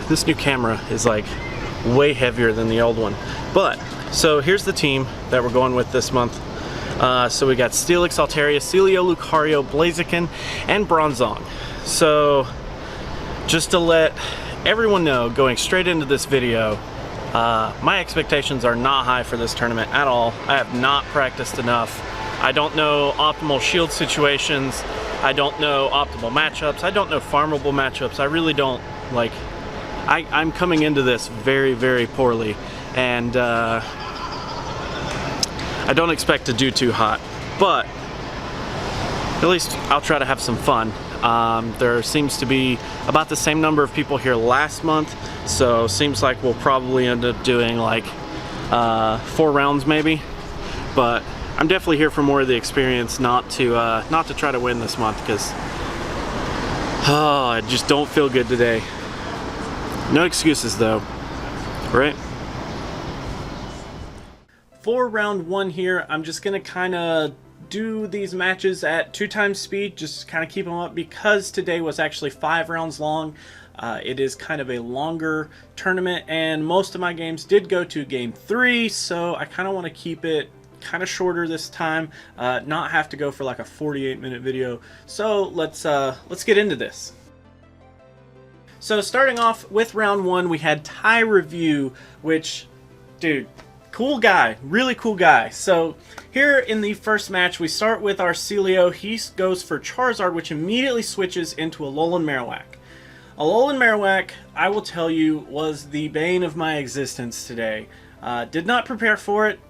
this new camera is like way heavier than the old one. But so here's the team that we're going with this month. So we got Steelix, Altaria, Celio, Lucario, Blaziken, and Bronzong. So just to let everyone know, going straight into this video, my expectations are not high for this tournament at all. I have not practiced enough. I don't know optimal shield situations. I don't know optimal matchups. I don't know farmable matchups. I really don't. Like, I'm coming into this very, very poorly, and I don't expect to do too hot, but at least I'll try to have some fun. There seems to be about the same number of people here last month, so seems like we'll probably end up doing like 4 rounds maybe, but I'm definitely here for more of the experience, not to try to win this month, because I just don't feel good today. No excuses though, right? For round 1 here, I'm just gonna kind of do these matches at 2 times speed, just kind of keep them up, because today was actually 5 rounds long. It is kind of a longer tournament, and most of my games did go to game 3, so I kind of want to keep it kind of shorter this time, not have to go for like a 48-minute video. So let's get into this. So starting off with round 1, we had Ty Review, which, dude, cool guy, really cool guy. So here in the first match, we start with our Celio. He goes for Charizard, which immediately switches into Alolan Marowak. Alolan Marowak, I will tell you, was the bane of my existence today. Did not prepare for it,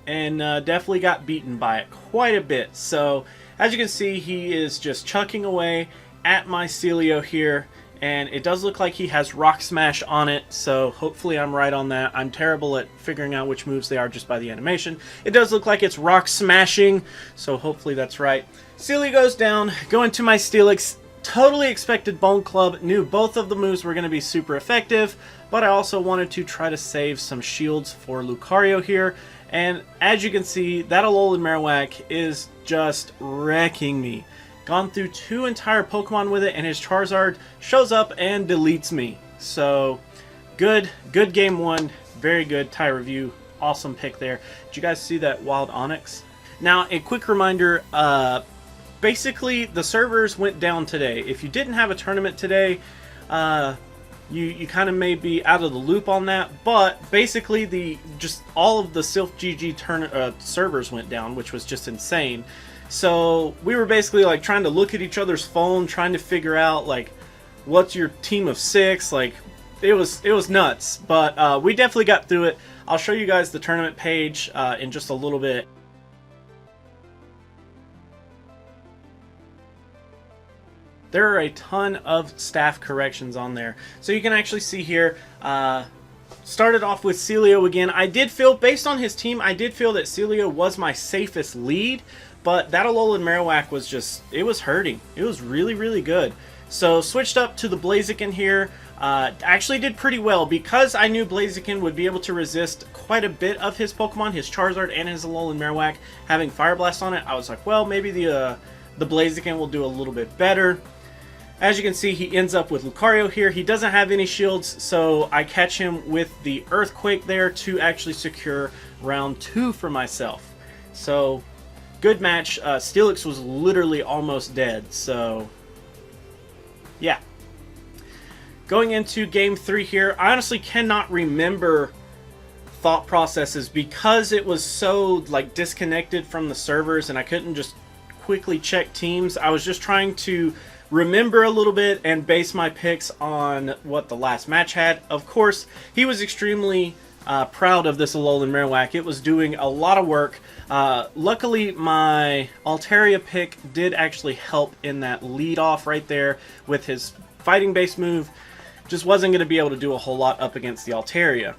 and definitely got beaten by it quite a bit. So as you can see, he is just chucking away at my Celio here, and it does look like he has Rock Smash on it, so hopefully I'm right on that. I'm terrible at figuring out which moves they are just by the animation. It does look like it's Rock Smashing, so hopefully that's right. Celio goes down, going to my Steelix. Totally expected Bone Club, knew both of the moves were going to be super effective, but I also wanted to try to save some shields for Lucario here. And as you can see, that Alolan Marowak is just wrecking me. Gone through 2 entire Pokemon with it, and his Charizard shows up and deletes me. So, good game 1. Very good. Ty Review, awesome pick there. Did you guys see that Wild Onyx? Now, a quick reminder, basically the servers went down today. If you didn't have a tournament today, you kind of may be out of the loop on that, but basically just all of the Silph GG servers went down, which was just insane. So we were basically like trying to look at each other's phone, trying to figure out like what's your team of 6. Like it was nuts, but we definitely got through it. I'll show you guys the tournament page in just a little bit. There are a ton of staff corrections on there. So you can actually see here, started off with Celio again. I did feel, based on his team, I did feel that Celio was my safest lead, but that Alolan Marowak was just, it was hurting. It was really, really good. So switched up to the Blaziken here. Actually did pretty well, because I knew Blaziken would be able to resist quite a bit of his Pokemon, his Charizard and his Alolan Marowak having Fire Blast on it. I was like, well, maybe the Blaziken will do a little bit better. As you can see, he ends up with Lucario here. He doesn't have any shields, so I catch him with the Earthquake there to actually secure round 2 for myself. So, good match. Steelix was literally almost dead, so yeah. Going into game 3 here, I honestly cannot remember thought processes because it was so like disconnected from the servers and I couldn't just quickly check teams. I was just trying to remember a little bit and base my picks on what the last match had. Of course, he was extremely proud of this Alolan Marowak. It was doing a lot of work. Luckily, my Altaria pick did actually help in that lead off right there with his fighting base move. Just wasn't going to be able to do a whole lot up against the Altaria.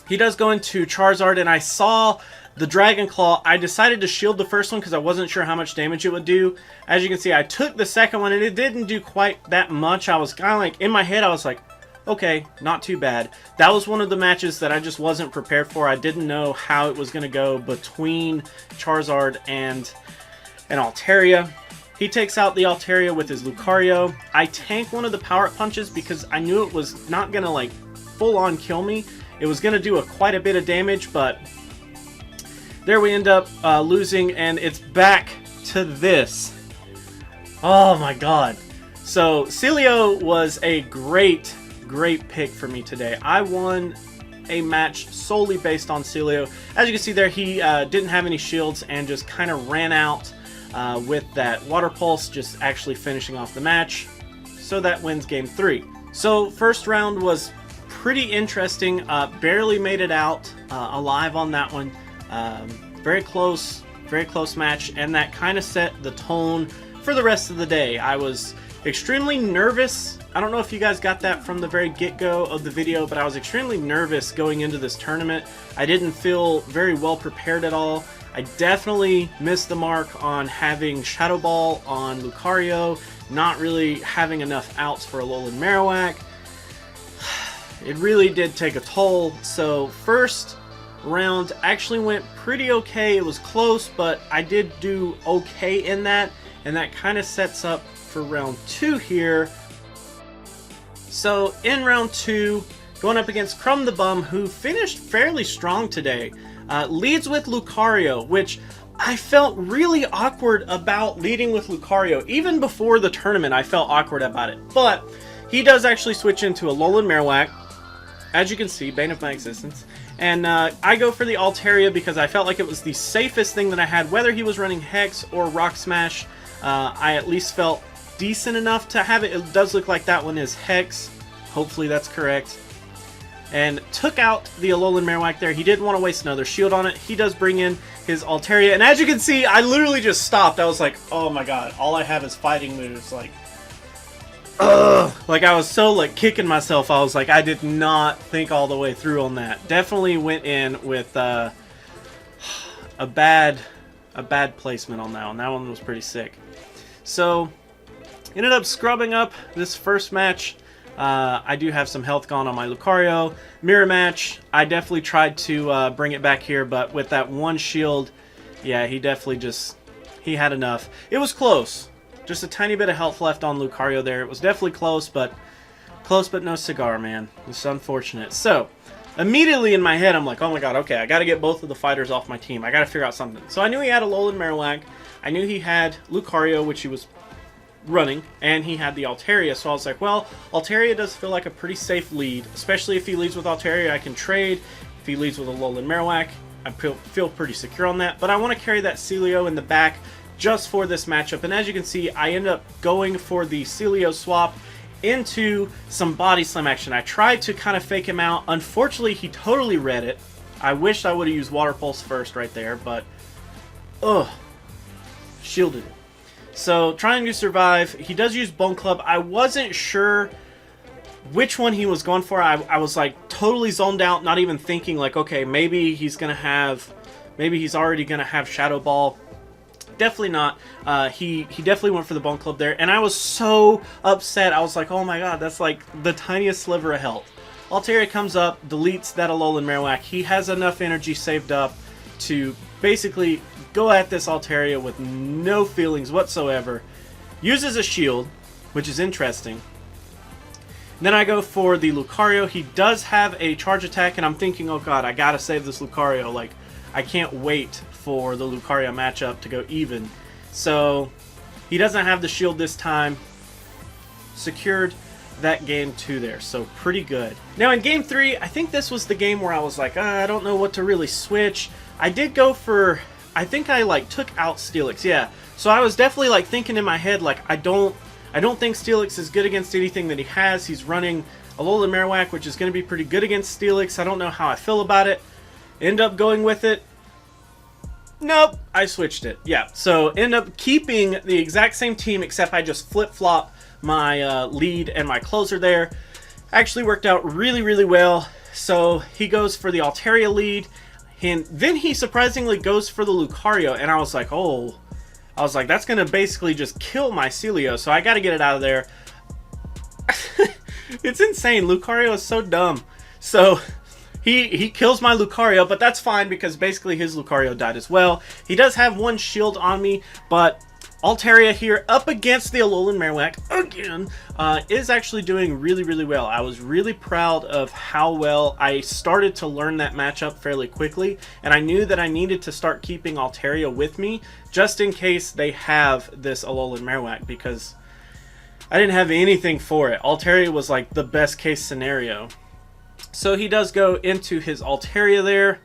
He does go into Charizard, and I saw the Dragon Claw. I decided to shield the first one because I wasn't sure how much damage it would do. As you can see, I took the second one, and it didn't do quite that much. I was kind of like, in my head, I was like, okay, not too bad. That was one of the matches that I just wasn't prepared for. I didn't know how it was going to go between Charizard and Altaria. He takes out the Altaria with his Lucario. I tank one of the power-up punches because I knew it was not going to like full-on kill me. It was going to do quite a bit of damage, but there we end up losing, and it's back to this. Oh my god. So Celio was a great pick for me today. I won a match solely based on Celio. As you can see there, he didn't have any shields and just kind of ran out with that Water Pulse, just actually finishing off the match. So that wins game 3. So first round was pretty interesting. Barely made it out alive on that one. Very close match, and that kind of set the tone for the rest of the day. I was extremely nervous. I don't know if you guys got that from the very get-go of the video, but I was extremely nervous going into this tournament. I didn't feel very well prepared at all. I definitely missed the mark on having Shadow Ball on Lucario, not really having enough outs for Alolan Marowak. It really did take a toll. So first round actually went pretty okay. It was close, but I did do okay in that, and that kind of sets up for round 2 here. So in round 2, going up against Crumb the Bum, who finished fairly strong today. Leads with Lucario, which I felt really awkward about leading with Lucario. Even before the tournament, I felt awkward about it. But he does actually switch into Alolan Marowak, as you can see, bane of my existence. And I go for the Altaria because I felt like it was the safest thing that I had. Whether he was running Hex or Rock Smash, I at least felt decent enough to have it. It does look like that one is Hex. Hopefully that's correct. And took out the Alolan Marowak there. He didn't want to waste another shield on it. He does bring in his Altaria. And as you can see, I literally just stopped. I was like, oh my god, all I have is fighting moves. Like, ugh. Like, I was so, like, kicking myself. I was like, I did not think all the way through on that. Definitely went in with a bad placement on that one. That one was pretty sick. So, ended up scrubbing up this first match. I do have some health gone on my Lucario. Mirror match, I definitely tried to bring it back here, but with that one shield, yeah, he definitely he had enough. It was close. Just a tiny bit of health left on Lucario there. It was definitely close but no cigar, man. It's unfortunate. So, immediately in my head, I'm like, oh my god, okay, I gotta get both of the fighters off my team. I gotta figure out something. So I knew he had a Alolan Marowak. I knew he had Lucario, which he was running, and he had the Altaria, so I was like, well, Altaria does feel like a pretty safe lead, especially if he leads with Altaria. I can trade. If he leads with a Alolan Marowak, I feel pretty secure on that, but I want to carry that Celio in the back just for this matchup, and as you can see, I ended up going for the Celio swap into some Body Slam action. I tried to kind of fake him out. Unfortunately, he totally read it. I wish I would have used Water Pulse first right there, but shielded it. So, trying to survive. He does use Bone Club. I wasn't sure which one he was going for. I was like totally zoned out, not even thinking like, okay, maybe he's already gonna have Shadow Ball. Definitely not. He definitely went for the Bone Club there, and I was so upset. I was like, oh my god, that's like the tiniest sliver of health. Altaria comes up, deletes that Alolan Marowak. He has enough energy saved up to basically go at this Altaria with no feelings whatsoever. Uses a shield, which is interesting. Then I go for the Lucario. He does have a charge attack, and I'm thinking, oh god, I gotta save this Lucario. Like, I can't wait for the Lucario matchup to go even. So, he doesn't have the shield this time. Secured that game 2 there, so pretty good. Now in game 3, I think this was the game where I was like, I don't know what to really switch. I did go for, I think I like took out Steelix, yeah. So I was definitely like thinking in my head, like, I don't think Steelix is good against anything that he has. He's running Alolan Marowak, which is going to be pretty good against Steelix. I don't know how I feel about it. End up going with it. Nope, I switched it. Yeah, so end up keeping the exact same team, except I just flip-flop my lead and my closer there. Actually worked out really, really well. So he goes for the Altaria lead, and then he surprisingly goes for the Lucario, and I was like, oh, that's going to basically just kill my Celio, so I got to get it out of there. It's insane. Lucario is so dumb. So he kills my Lucario, but that's fine because basically his Lucario died as well. He does have one shield on me, but Altaria here up against the Alolan Marowak again is actually doing really, really well. I was really proud of how well I started to learn that matchup fairly quickly, and I knew that I needed to start keeping Altaria with me just in case they have this Alolan Marowak, because I didn't have anything for it. Altaria was like the best case scenario. So he does go into his Altaria there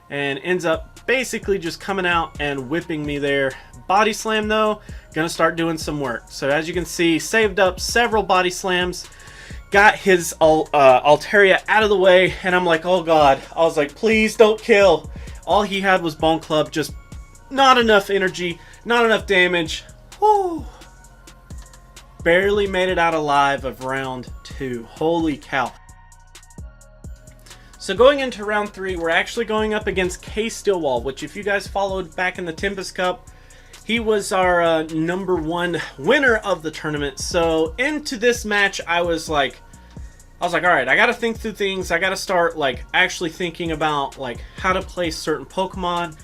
and ends up basically just coming out and whipping me there. Body slam though, gonna start doing some work. So as you can see, saved up several body slams, got his Altaria out of the way, and I'm like, oh god. I was like, please don't kill. All he had was Bone Club, just not enough energy, not enough damage. Whew. Barely made it out alive of round 2. Holy cow. So going into round 3, we're actually going up against K Stillwall, which if you guys followed back in the Tempest Cup, he was our #1 winner of the tournament. So into this match, I was like, all right, I gotta think through things. I gotta start like actually thinking about like how to play certain Pokemon.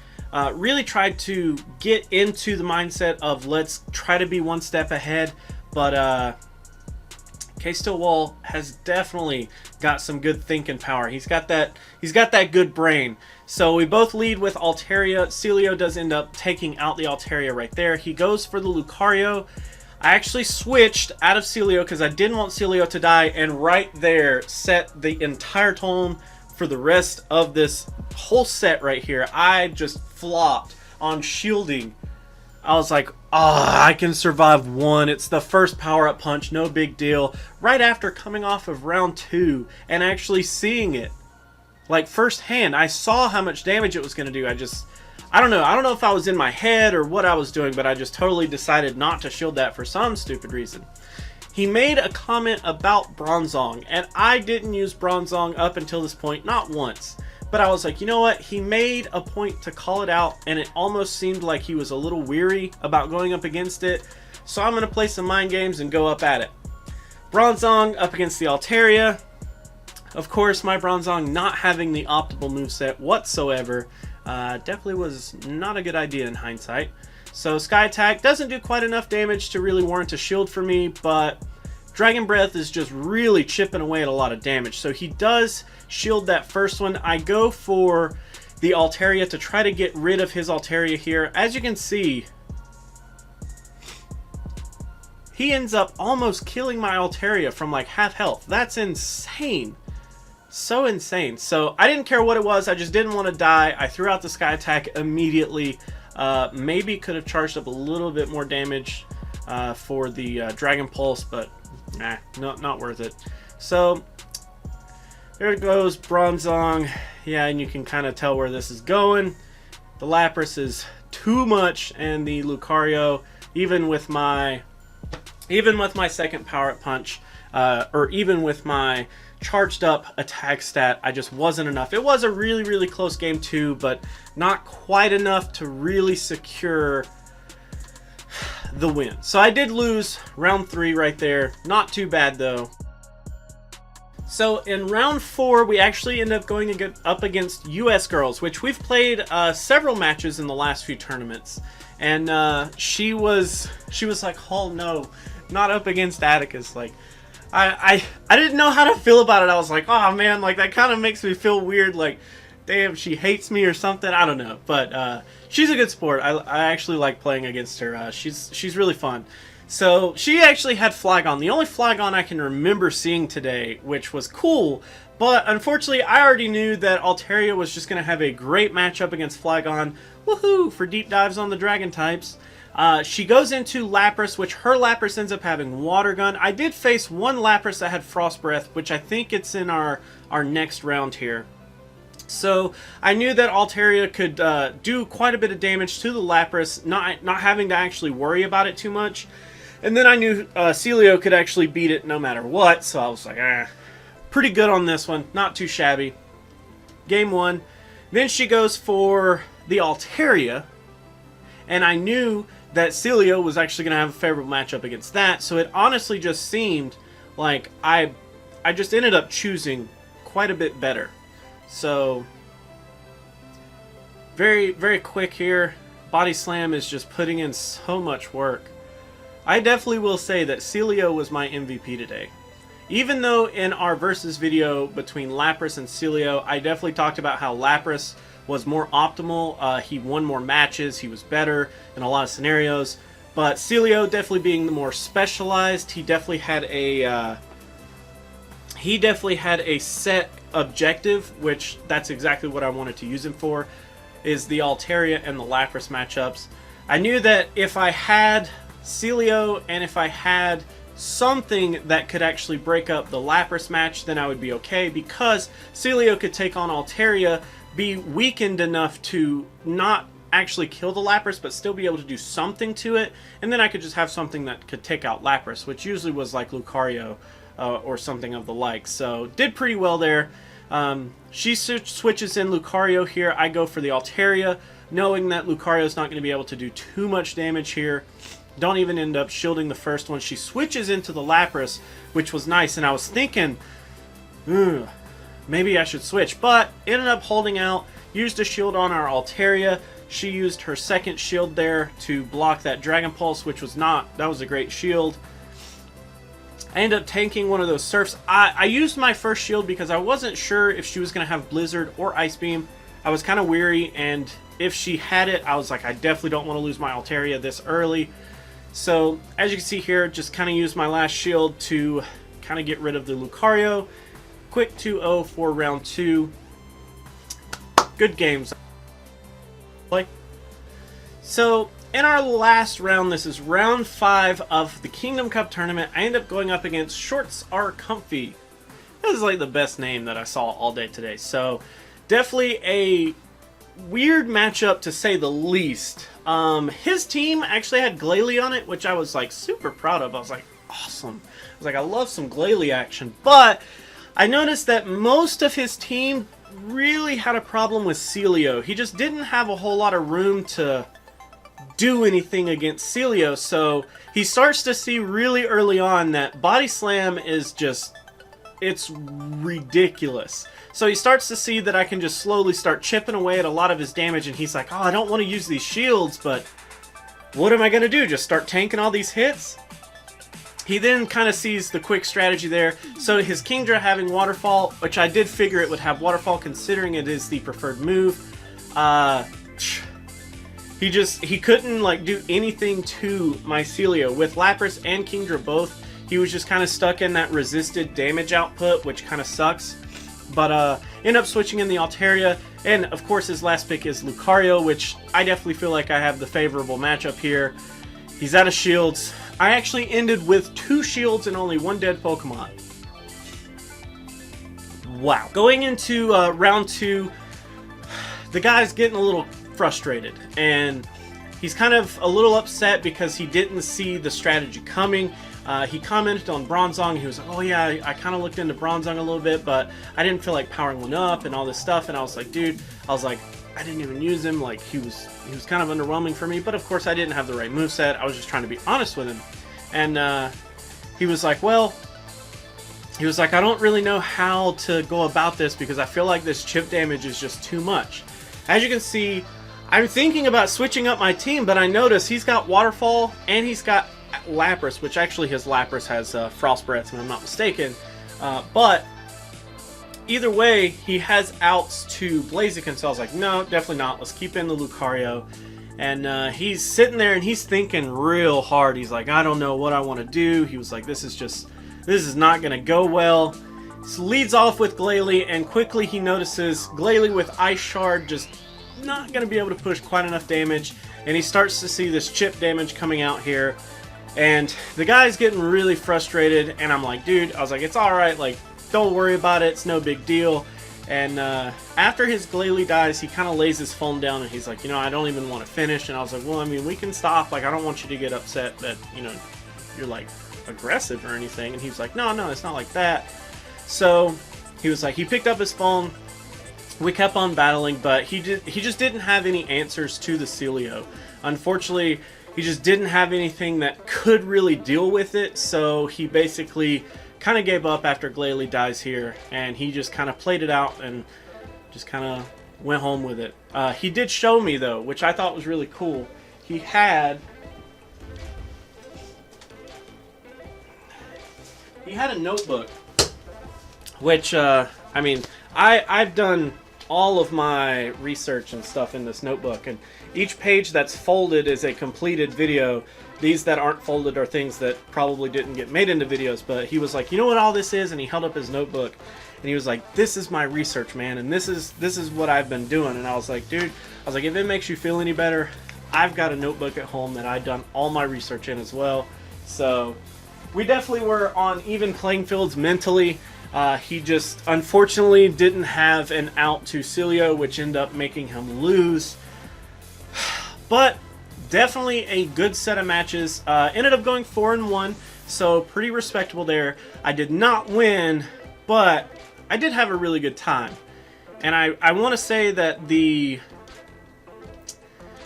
Really tried to get into the mindset of let's try to be one step ahead. But K Stillwall has definitely got some good thinking power. He's got that good brain. So we both lead with Altaria. Celio does end up taking out the Altaria right there. He goes for the Lucario. I actually switched out of Celio because I didn't want Celio to die, and right there set the entire tone for the rest of this whole set right here. I just flopped on shielding. I was like, I can survive one. It's the first power-up punch, no big deal. Right after coming off of round 2 and actually seeing it, like firsthand, I saw how much damage it was going to do. I don't know. I don't know if I was in my head or what I was doing, but I just totally decided not to shield that for some stupid reason. He made a comment about Bronzong, and I didn't use Bronzong up until this point, not once. But I was like, you know what? He made a point to call it out, and it almost seemed like he was a little weary about going up against it. So I'm going to play some mind games and go up at it. Bronzong up against the Altaria. Of course, my Bronzong not having the optimal moveset whatsoever definitely was not a good idea in hindsight. So Sky Attack doesn't do quite enough damage to really warrant a shield for me, but Dragon Breath is just really chipping away at a lot of damage. So he does shield that first one. I go for the Altaria to try to get rid of his Altaria here. As you can see, he ends up almost killing my Altaria from like half health. That's insane. So insane. So I didn't care what it was. I just didn't want to die. I threw out the Sky Attack immediately. Maybe could have charged up a little bit more damage for the Dragon Pulse, but nah, not worth it. So there it goes, Bronzong. Yeah, and you can kind of tell where this is going. The Lapras is too much, and the Lucario, even with my second power-up punch, or even with my charged up attack stat, I just wasn't enough. It was a really, really close game too, but not quite enough to really secure the win. So I did lose round 3 right there. Not too bad though. So in round 4, we actually end up going up against US Girls, which we've played several matches in the last few tournaments. And she was like, oh no, not up against Atticus. Like, I didn't know how to feel about it. I was like, oh man, like that kind of makes me feel weird. Like, damn, she hates me or something. I don't know, but she's a good sport. I actually like playing against her. She's really fun. So she actually had Flygon, the only Flygon I can remember seeing today, which was cool. But unfortunately, I already knew that Altaria was just going to have a great matchup against Flygon. Woohoo! For deep dives on the Dragon types. She goes into Lapras, which her Lapras ends up having Water Gun. I did face one Lapras that had Frost Breath, which I think it's in our next round here. So I knew that Altaria could do quite a bit of damage to the Lapras, not having to actually worry about it too much. And then I knew Celio could actually beat it no matter what, so I was like, pretty good on this one, not too shabby. Game 1. Then she goes for the Altaria, and I knew that Celio was actually going to have a favorable matchup against that, so it honestly just seemed like I just ended up choosing quite a bit better. So, very, very quick here. Body Slam is just putting in so much work. I definitely will say that Celio was my MVP today. Even though in our versus video between Lapras and Celio, I definitely talked about how Lapras was more optimal. He won more matches, he was better in a lot of scenarios. But Celio definitely being the more specialized, he definitely had a set objective, which that's exactly what I wanted to use him for, is the Altaria and the Lapras matchups. I knew that if I had Celio and if I had something that could actually break up the Lapras match, then I would be okay, because Celio could take on Altaria, be weakened enough to not actually kill the Lapras, but still be able to do something to it, and then I could just have something that could take out Lapras, which usually was like Lucario or something of the like. So did pretty well there. She switches in Lucario here. I go for the Altaria, knowing that Lucario is not going to be able to do too much damage here. Don't even end up shielding the first one. She switches into the Lapras, which was nice, and I was thinking, maybe I should switch, but ended up holding out, used a shield on our Altaria. She used her second shield there to block that Dragon Pulse, which was that was a great shield. I ended up tanking one of those Surfs. I used my first shield because I wasn't sure if she was going to have Blizzard or Ice Beam. I was kind of weary, and if she had it, I was like, I definitely don't want to lose my Altaria this early. So, as you can see here, just kind of used my last shield to kind of get rid of the Lucario. Quick 2-0 for round 2. Good games. So, in our last round, this is round 5 of the Kingdom Cup tournament, I end up going up against Shorts Are Comfy. That is like the best name that I saw all day today. So, definitely a weird matchup to say the least. His team actually had Glalie on it, which I was like super proud of. I was like, awesome. I was like, I love some Glalie action. But I noticed that most of his team really had a problem with Celio. He just didn't have a whole lot of room to do anything against Celio, so he starts to see really early on that Body Slam is just, it's ridiculous. So he starts to see that I can just slowly start chipping away at a lot of his damage, and he's like, oh, I don't want to use these shields, but what am I going to do? Just start tanking all these hits? He then kind of sees the quick strategy there. So his Kingdra having Waterfall, which I did figure it would have Waterfall considering it is the preferred move. He couldn't like do anything to my Celio. With Lapras and Kingdra both, he was just kind of stuck in that resisted damage output, which kind of sucks. But end up switching in the Altaria, and of course his last pick is Lucario, which I definitely feel like I have the favorable matchup here. He's out of shields. I actually ended with 2 shields and only 1 dead Pokemon. Wow. Going into round 2, the guy's getting a little frustrated, and he's kind of a little upset because he didn't see the strategy coming. He commented on Bronzong. He was like, oh yeah, I kind of looked into Bronzong a little bit, but I didn't feel like powering one up and all this stuff. And I was like, dude, I didn't even use him. Like, he was kind of underwhelming for me, but of course I didn't have the right moveset. I was just trying to be honest with him. And he was like, well, I don't really know how to go about this because I feel like this chip damage is just too much. As you can see, I'm thinking about switching up my team, but I notice he's got Waterfall and he's got Lapras, which actually his Lapras has Frost Breath, if I'm not mistaken. But either way, he has outs to Blaziken, so I was like, no, definitely not. Let's keep in the Lucario. And he's sitting there and he's thinking real hard. He's like, I don't know what I want to do. He was like, this is not going to go well. So leads off with Glalie, and quickly he notices Glalie with Ice Shard just not going to be able to push quite enough damage. And he starts to see this chip damage coming out here. And the guy's getting really frustrated, and I'm like, dude, I was like, it's alright, like, don't worry about it, it's no big deal. And after his Glalie dies, he kind of lays his phone down, and he's like, you know, I don't even want to finish. And I was like, well, I mean, we can stop, like, I don't want you to get upset that, you know, you're, like, aggressive or anything. And he was like, no, it's not like that. So he was like, he picked up his phone, we kept on battling, but he just didn't have any answers to the Celio. Unfortunately, he just didn't have anything that could really deal with it, so he basically kind of gave up after Glalie dies here, and he just kind of played it out and just kind of went home with it. He did show me though, which I thought was really cool. He had a notebook, which I mean, I've done all of my research and stuff in this notebook, and each page that's folded is a completed video. These that aren't folded are things that probably didn't get made into videos, but he was like, you know what all this is? And he held up his notebook and he was like, this is my research, man, and this is what I've been doing. And I was like, dude, I was like, if it makes you feel any better, I've got a notebook at home that I've done all my research in as well. So we definitely were on even playing fields mentally. He just unfortunately didn't have an out to Cilio, which ended up making him lose. But definitely a good set of matches. Ended up going 4-1, so pretty respectable there. I did not win, but I did have a really good time. And I want to say that the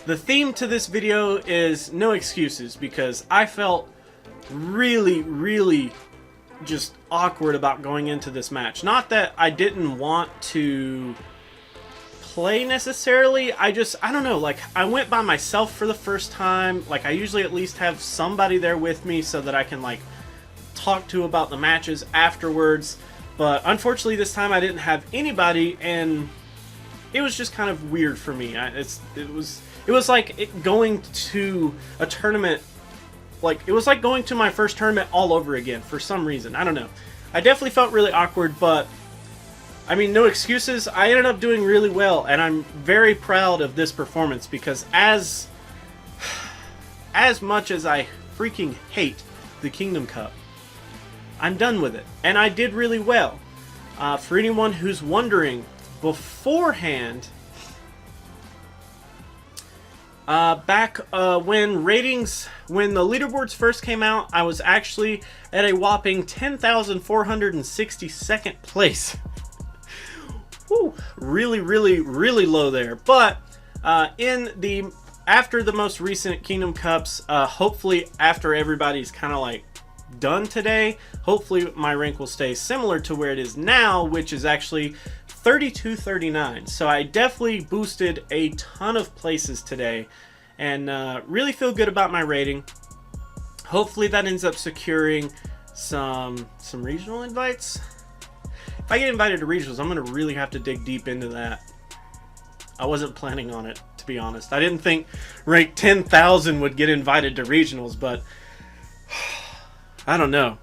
theme to this video is no excuses, because I felt really just awkward about going into this match. Not that I didn't want to play necessarily, I don't know, like, I went by myself for the first time. Like, I usually at least have somebody there with me so that I can, like, talk to about the matches afterwards. But unfortunately this time I didn't have anybody, and it was just kind of weird for me. It was like going to a tournament. Like, it was like going to my first tournament all over again for some reason. I don't know. I definitely felt really awkward, but I mean, no excuses. I ended up doing really well, and I'm very proud of this performance, because as much as I freaking hate the Kingdom Cup, I'm done with it, and I did really well. For anyone who's wondering, beforehand, back when the leaderboards first came out, I was actually at a whopping 10,462nd place. Woo, really low there. But after the most recent Kingdom Cups, hopefully after everybody's kind of like done today, hopefully my rank will stay similar to where it is now, which is actually 3239. So I definitely boosted a ton of places today, and really feel good about my rating. Hopefully that ends up securing some regional invites. If I get invited to regionals, I'm gonna really have to dig deep into that. I wasn't planning on it, to be honest. I didn't think rank 10,000 would get invited to regionals, but I don't know.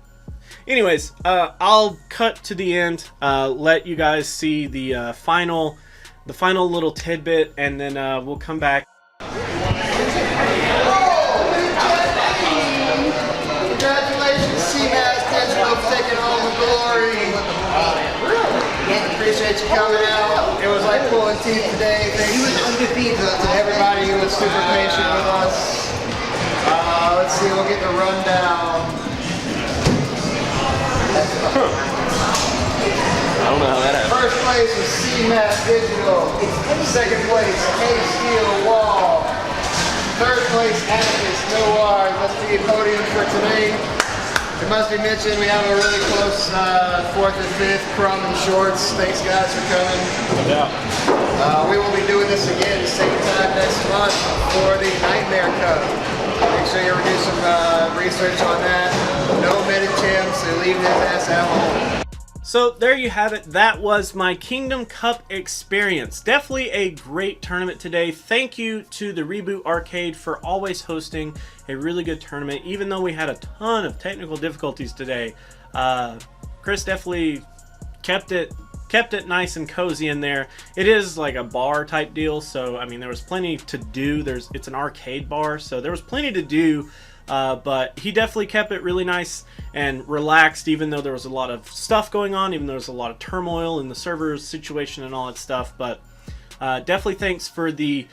Anyways, I'll cut to the end, let you guys see the final little tidbit, and then we'll come back. Congratulations, CMAS Digital, for taking home the glory. Appreciate you coming out. It was like pulling teeth today. Thank you to everybody who was super patient with us. Let's see, we'll get the rundown. I don't know how that happened. First place was CMAS Digital. Second place, K-Steel Wall. Third place, Atticus Noir. Must be a podium for today. It must be mentioned we have a really close fourth and fifth, Crumb and Shorts. Thanks guys for coming. Yeah. We will be doing this again same time next month for the Nightmare Cup. Make sure you do some research on that. No meta champs, so leave his ass at home. So there you have it. That was my Kingdom Cup experience. Definitely a great tournament today. Thank you to the Reboot Arcade for always hosting a really good tournament, even though we had a ton of technical difficulties today. Chris definitely kept it nice and cozy in there. It is like a bar type deal, so I mean there was plenty to do. It's an arcade bar, so there was plenty to do. But he definitely kept it really nice and relaxed, even though there was a lot of stuff going on, even though there was a lot of turmoil in the server situation and all that stuff. But definitely thanks for the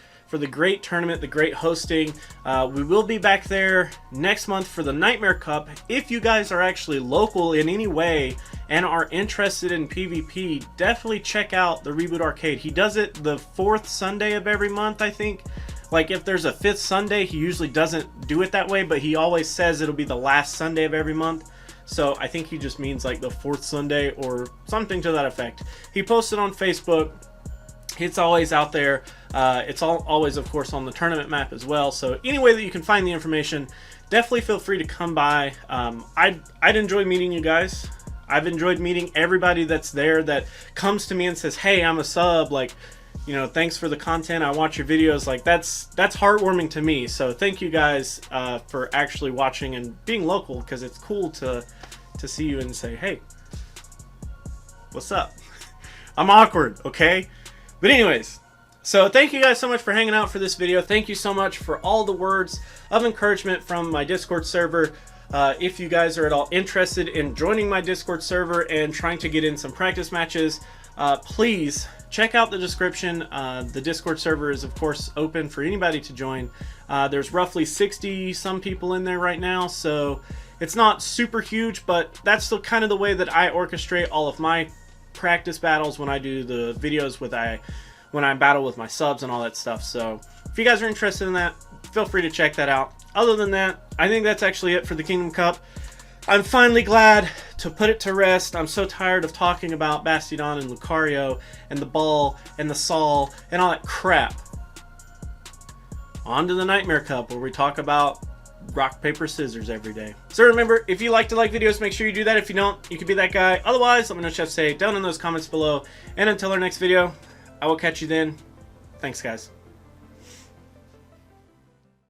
great tournament, the great hosting. We will be back there next month for the Nightmare Cup. If you guys are actually local in any way and are interested in PvP, definitely check out the Reboot Arcade. He does it the 4th Sunday of every month, I think. Like, if there's a 5th Sunday, he usually doesn't do it that way, but he always says it'll be the last Sunday of every month. So I think he just means like the 4th Sunday or something to that effect. He posted on Facebook. It's always out there. It's always, of course, on the tournament map as well. So any way that you can find the information, definitely feel free to come by. I'd enjoy meeting you guys. I've enjoyed meeting everybody that's there that comes to me and says, hey, I'm a sub, like, you know, thanks for the content, I watch your videos. Like, that's heartwarming to me. So thank you guys for actually watching and being local, because it's cool to see you and say, hey, what's up? I'm awkward, okay? But anyways, so thank you guys so much for hanging out for this video. Thank you so much for all the words of encouragement from my Discord server. If you guys are at all interested in joining my Discord server and trying to get in some practice matches, please check out the description. The Discord server is, of course, open for anybody to join. There's roughly 60 some people in there right now, so it's not super huge, but that's the kind of the way that I orchestrate all of my practice battles when I do the videos when I battle with my subs and all that stuff. So if you guys are interested in that, feel free to check that out. Other than that, I think that's actually it for the Kingdom Cup. I'm finally glad to put it to rest. I'm so tired of talking about Bastiodon and Lucario and the ball and the Sol and all that crap. On to the Nightmare Cup, where we talk about rock, paper, scissors every day. So remember, if you like to like videos, make sure you do that. If you don't, you could be that guy. Otherwise, let me know what Chef say down in those comments below. And until our next video, I will catch you then. Thanks, guys.